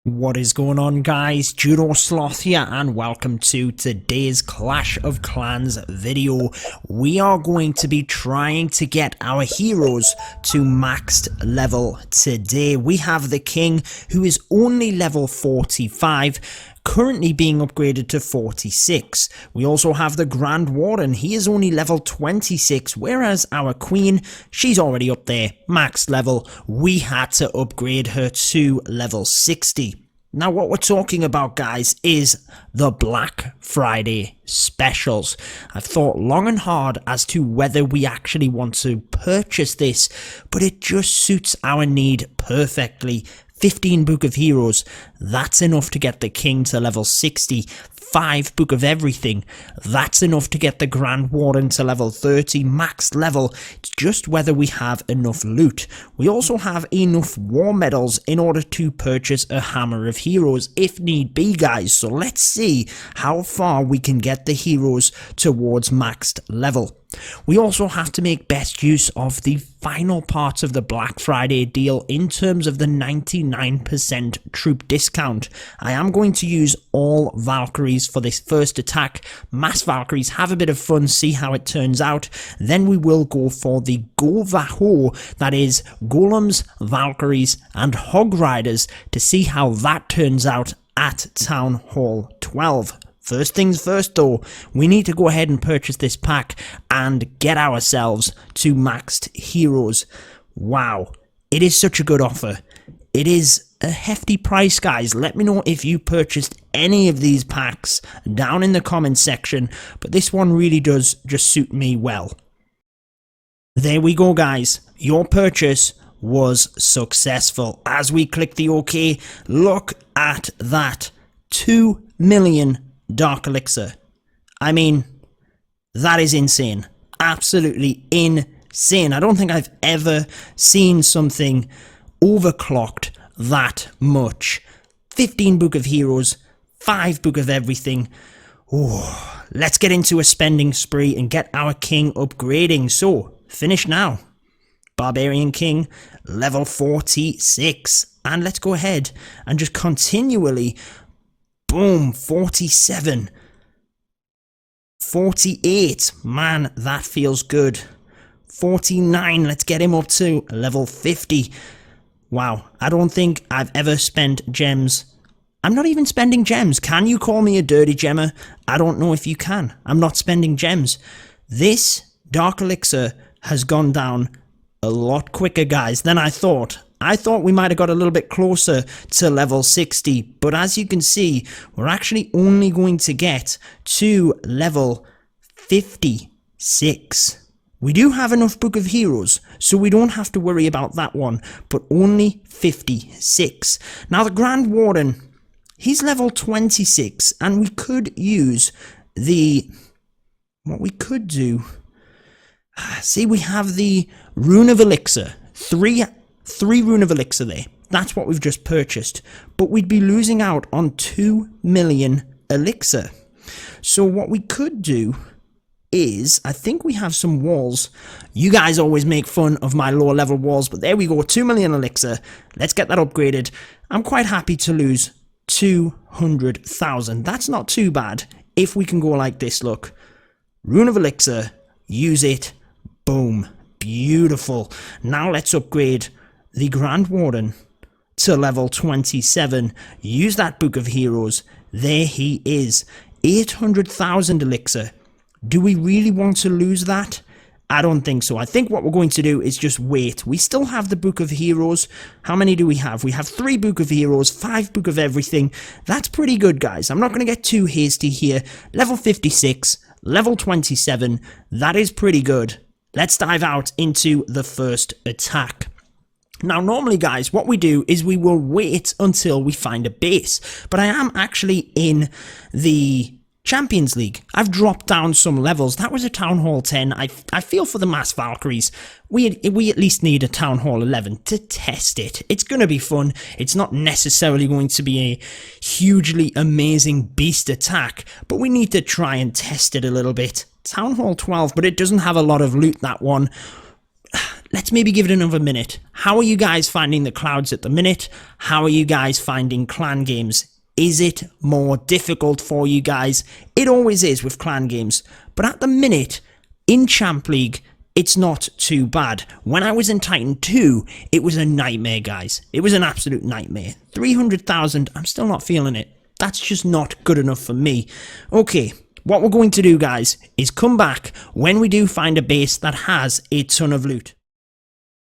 What is going on, guys? Judo Sloth here, and welcome to today's Clash of Clans video. We are going to be trying to get our heroes to maxed level today. We have the King, who is only level 45, currently being upgraded to 46. We also have the Grand Warden. He is only level 26, whereas our Queen, she's already up there, max level. We had to upgrade her to level 60. Now what we're talking about, guys, is the Black Friday specials. I've thought long and hard as to whether we actually want to purchase this, but it just suits our need perfectly. 15 Book of Heroes, that's enough to get the King to level 60. 5 Book of Everything, that's enough to get the Grand Warden to level 30, max level. It's just whether we have enough loot. We also have enough war medals in order to purchase a Hammer of Heroes if need be, guys. So let's see how far we can get the heroes towards maxed level. We also have to make best use of the final parts of the Black Friday deal in terms of the 99% troop discount. I am going to use all Valkyries for this first attack. Mass Valkyries, have a bit of fun, see how it turns out. Then we will go for the GoVaHo, that is Golems, Valkyries and Hog Riders, to see how that turns out at Town Hall 12. First things first though, we need to go ahead and purchase this pack and get ourselves to maxed heroes. Wow, it is such a good offer. It is a hefty price, guys. Let me know if you purchased any of these packs down in the comments section, but this one really does just suit me well. There we go, guys. Your purchase was successful. As we click the OK, look at that. 2 million Dark Elixir. I mean, that is insane. Absolutely insane. I don't think I've ever seen something overclocked that much. 15 Book of Heroes, 5 Book of Everything. Oh, let's get into a spending spree and get our King upgrading. So, finish now. Barbarian King, level 46. And let's go ahead and just continually, boom, 47. 48. Man, that feels good. 49. Let's get him up to level 50. Wow, I don't think I've ever spent gems. I'm not even spending gems. Can you call me a dirty gemmer? I don't know if you can. I'm not spending gems. This Dark Elixir has gone down a lot quicker, guys, than I thought. I thought we might have got a little bit closer to level 60, but as you can see, we're actually only going to get to level 56. We do have enough Book of Heroes, so we don't have to worry about that one, but only 56. Now the Grand Warden, he's level 26, and we could use what we could do, see, we have the Rune of Elixir, three Rune of Elixir there. That's what we've just purchased. But we'd be losing out on 2 million Elixir. So what we could do is, I think we have some walls. You guys always make fun of my lower level walls, but there we go, 2 million Elixir. Let's get that upgraded. I'm quite happy to lose 200,000. That's not too bad if we can go like this, look. Rune of Elixir, use it, boom, beautiful. Now let's upgrade the Grand Warden to level 27. Use that Book of Heroes. There he is. 800,000 Elixir. Do we really want to lose that? I don't think so. I think what we're going to do is just wait. We still have the Book of Heroes. How many do we have? We have 3 Book of Heroes, 5 Book of Everything. That's pretty good, guys. I'm not going to get too hasty here. Level 56, level 27. That is pretty good. Let's dive out into the first attack. Now, normally, guys, what we do is we will wait until we find a base. But I am actually in the Champions League. I've dropped down some levels. That was a Town Hall 10. I feel for the Mass Valkyries. We at least need a Town Hall 11 to test it. It's going to be fun. It's not necessarily going to be a hugely amazing beast attack, but we need to try and test it a little bit. Town Hall 12, but it doesn't have a lot of loot, that one. let's maybe give it another minute. How are you guys finding the clouds at the minute? How are you guys finding clan games? Is it more difficult for you guys? It always is with clan games. But at the minute, in Champ League, it's not too bad. When I was in Titan 2, it was a nightmare, guys. It was an absolute nightmare. 300,000, I'm still not feeling it. That's just not good enough for me. Okay, what we're going to do, guys, is come back when we do find a base that has a ton of loot.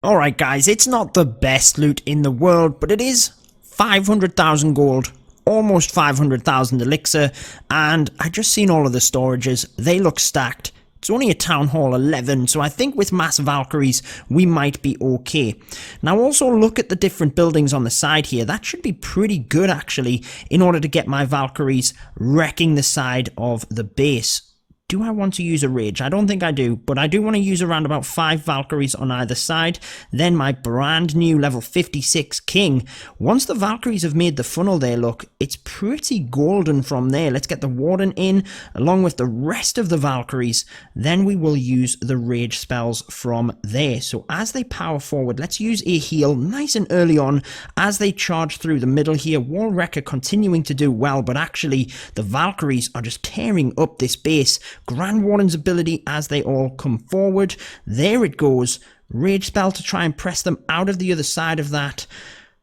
Alright guys, it's not the best loot in the world, but it is 500,000 gold, almost 500,000 elixir, and I just seen all of the storages. They look stacked. It's only a Town Hall 11, so I think with mass Valkyries, we might be okay. Now also look at the different buildings on the side here. That should be pretty good actually, in order to get my Valkyries wrecking the side of the base. Do I want to use a rage? I don't think I do, but I do want to use around about 5 Valkyries on either side. Then my brand new level 56 King. Once the Valkyries have made the funnel there, look, it's pretty golden from there. Let's get the Warden in, along with the rest of the Valkyries. Then we will use the rage spells from there. So as they power forward, let's use a heal nice and early on as they charge through the middle here. Wall Wrecker continuing to do well, but actually the Valkyries are just tearing up this base. Grand Warden's ability as they all come forward. There it goes. Rage spell to try and press them out of the other side of that.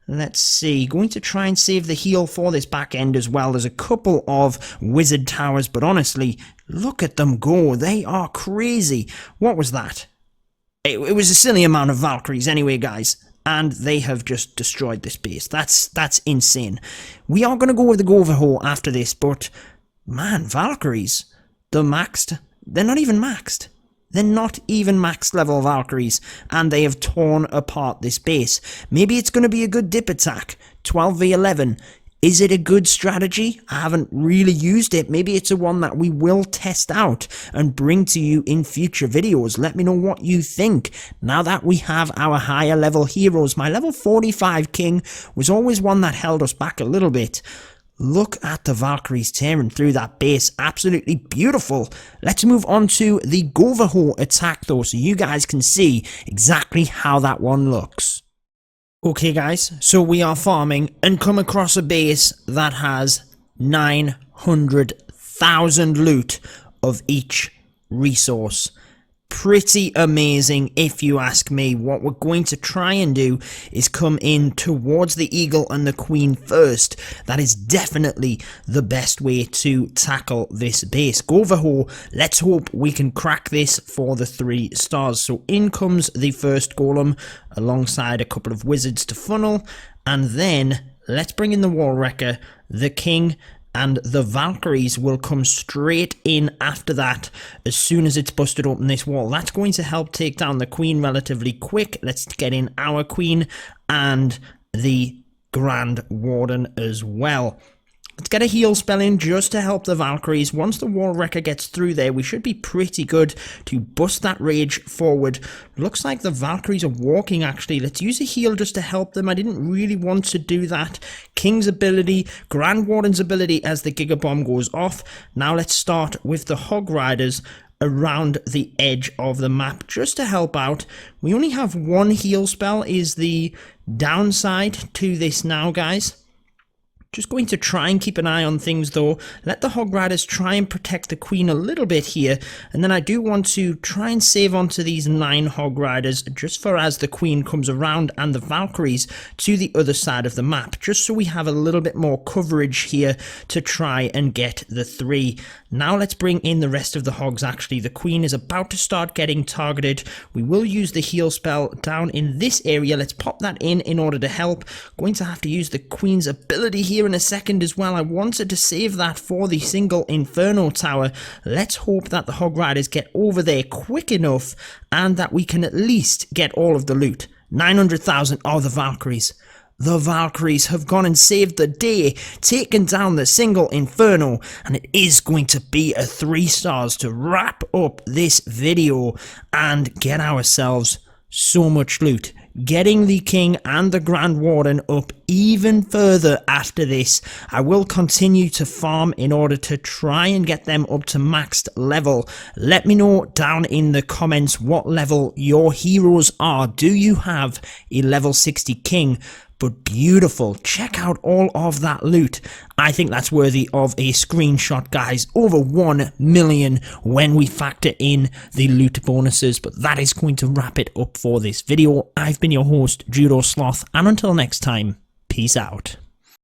Let's see. Going to try and save the heal for this back end as well. There's a couple of wizard towers, but honestly, look at them go. They are crazy. What was that? It was a silly amount of Valkyries anyway, guys. And they have just destroyed this base. That's insane. We are going to go with the GoVaHo after this, but man, Valkyries. They're maxed. They're not even maxed. They're not even maxed level Valkyries, and they have torn apart this base. Maybe it's going to be a good dip attack. 12v11. Is it a good strategy? I haven't really used it. Maybe it's a one that we will test out and bring to you in future videos. Let me know what you think. Now that we have our higher level heroes, my level 45 King was always one that held us back a little bit. Look at the Valkyries tearing through that base. Absolutely beautiful. Let's move on to the GoVaHo attack though, so you guys can see exactly how that one looks. Okay guys, so we are farming and come across a base that has 900,000 loot of each resource. Pretty amazing if you ask me. What we're going to try and do is come in towards the eagle and the queen first. That is definitely the best way to tackle this base. GoVaHo, let's hope we can crack this for the 3 stars. So in comes the first golem alongside a couple of wizards to funnel, and then let's bring in the wall wrecker, the king, and the Valkyries will come straight in after that as soon as it's busted open this wall. That's going to help take down the queen relatively quick. Let's get in our queen and the Grand Warden as well. Let's get a heal spell in just to help the Valkyries. Once the wall wrecker gets through there, we should be pretty good to bust that rage forward. Looks like the Valkyries are walking actually. Let's use a heal just to help them. I didn't really want to do that. King's ability, Grand Warden's ability as the Giga Bomb goes off. Now let's start with the Hog Riders around the edge of the map just to help out. We only have one heal spell is the downside to this now, guys. Just going to try and keep an eye on things though. Let the Hog Riders try and protect the Queen a little bit here. And then I do want to try and save onto these 9 Hog Riders just for as the Queen comes around and the Valkyries to the other side of the map. Just so we have a little bit more coverage here to try and get the 3. Now let's bring in the rest of the Hogs actually. The Queen is about to start getting targeted. We will use the heal spell down in this area. Let's pop that in order to help. Going to have to use the Queen's ability here in a second as well. I wanted to save that for the single Inferno Tower. Let's hope that the Hog Riders get over there quick enough and that we can at least get all of the loot. 900,000 are the Valkyries. The Valkyries have gone and saved the day, taken down the single Inferno, and it is going to be a 3 stars to wrap up this video and get ourselves so much loot. getting the King and the Grand Warden up even further after this. I will continue to farm in order to try and get them up to maxed level. Let me know down in the comments what level your heroes are. Do you have a level 60 King? But beautiful, check out all of that loot. I think that's worthy of a screenshot, guys. Over 1 million when we factor in the loot bonuses. But that is going to wrap it up for this video. I've been your host, Judo Sloth, and until next time, peace out.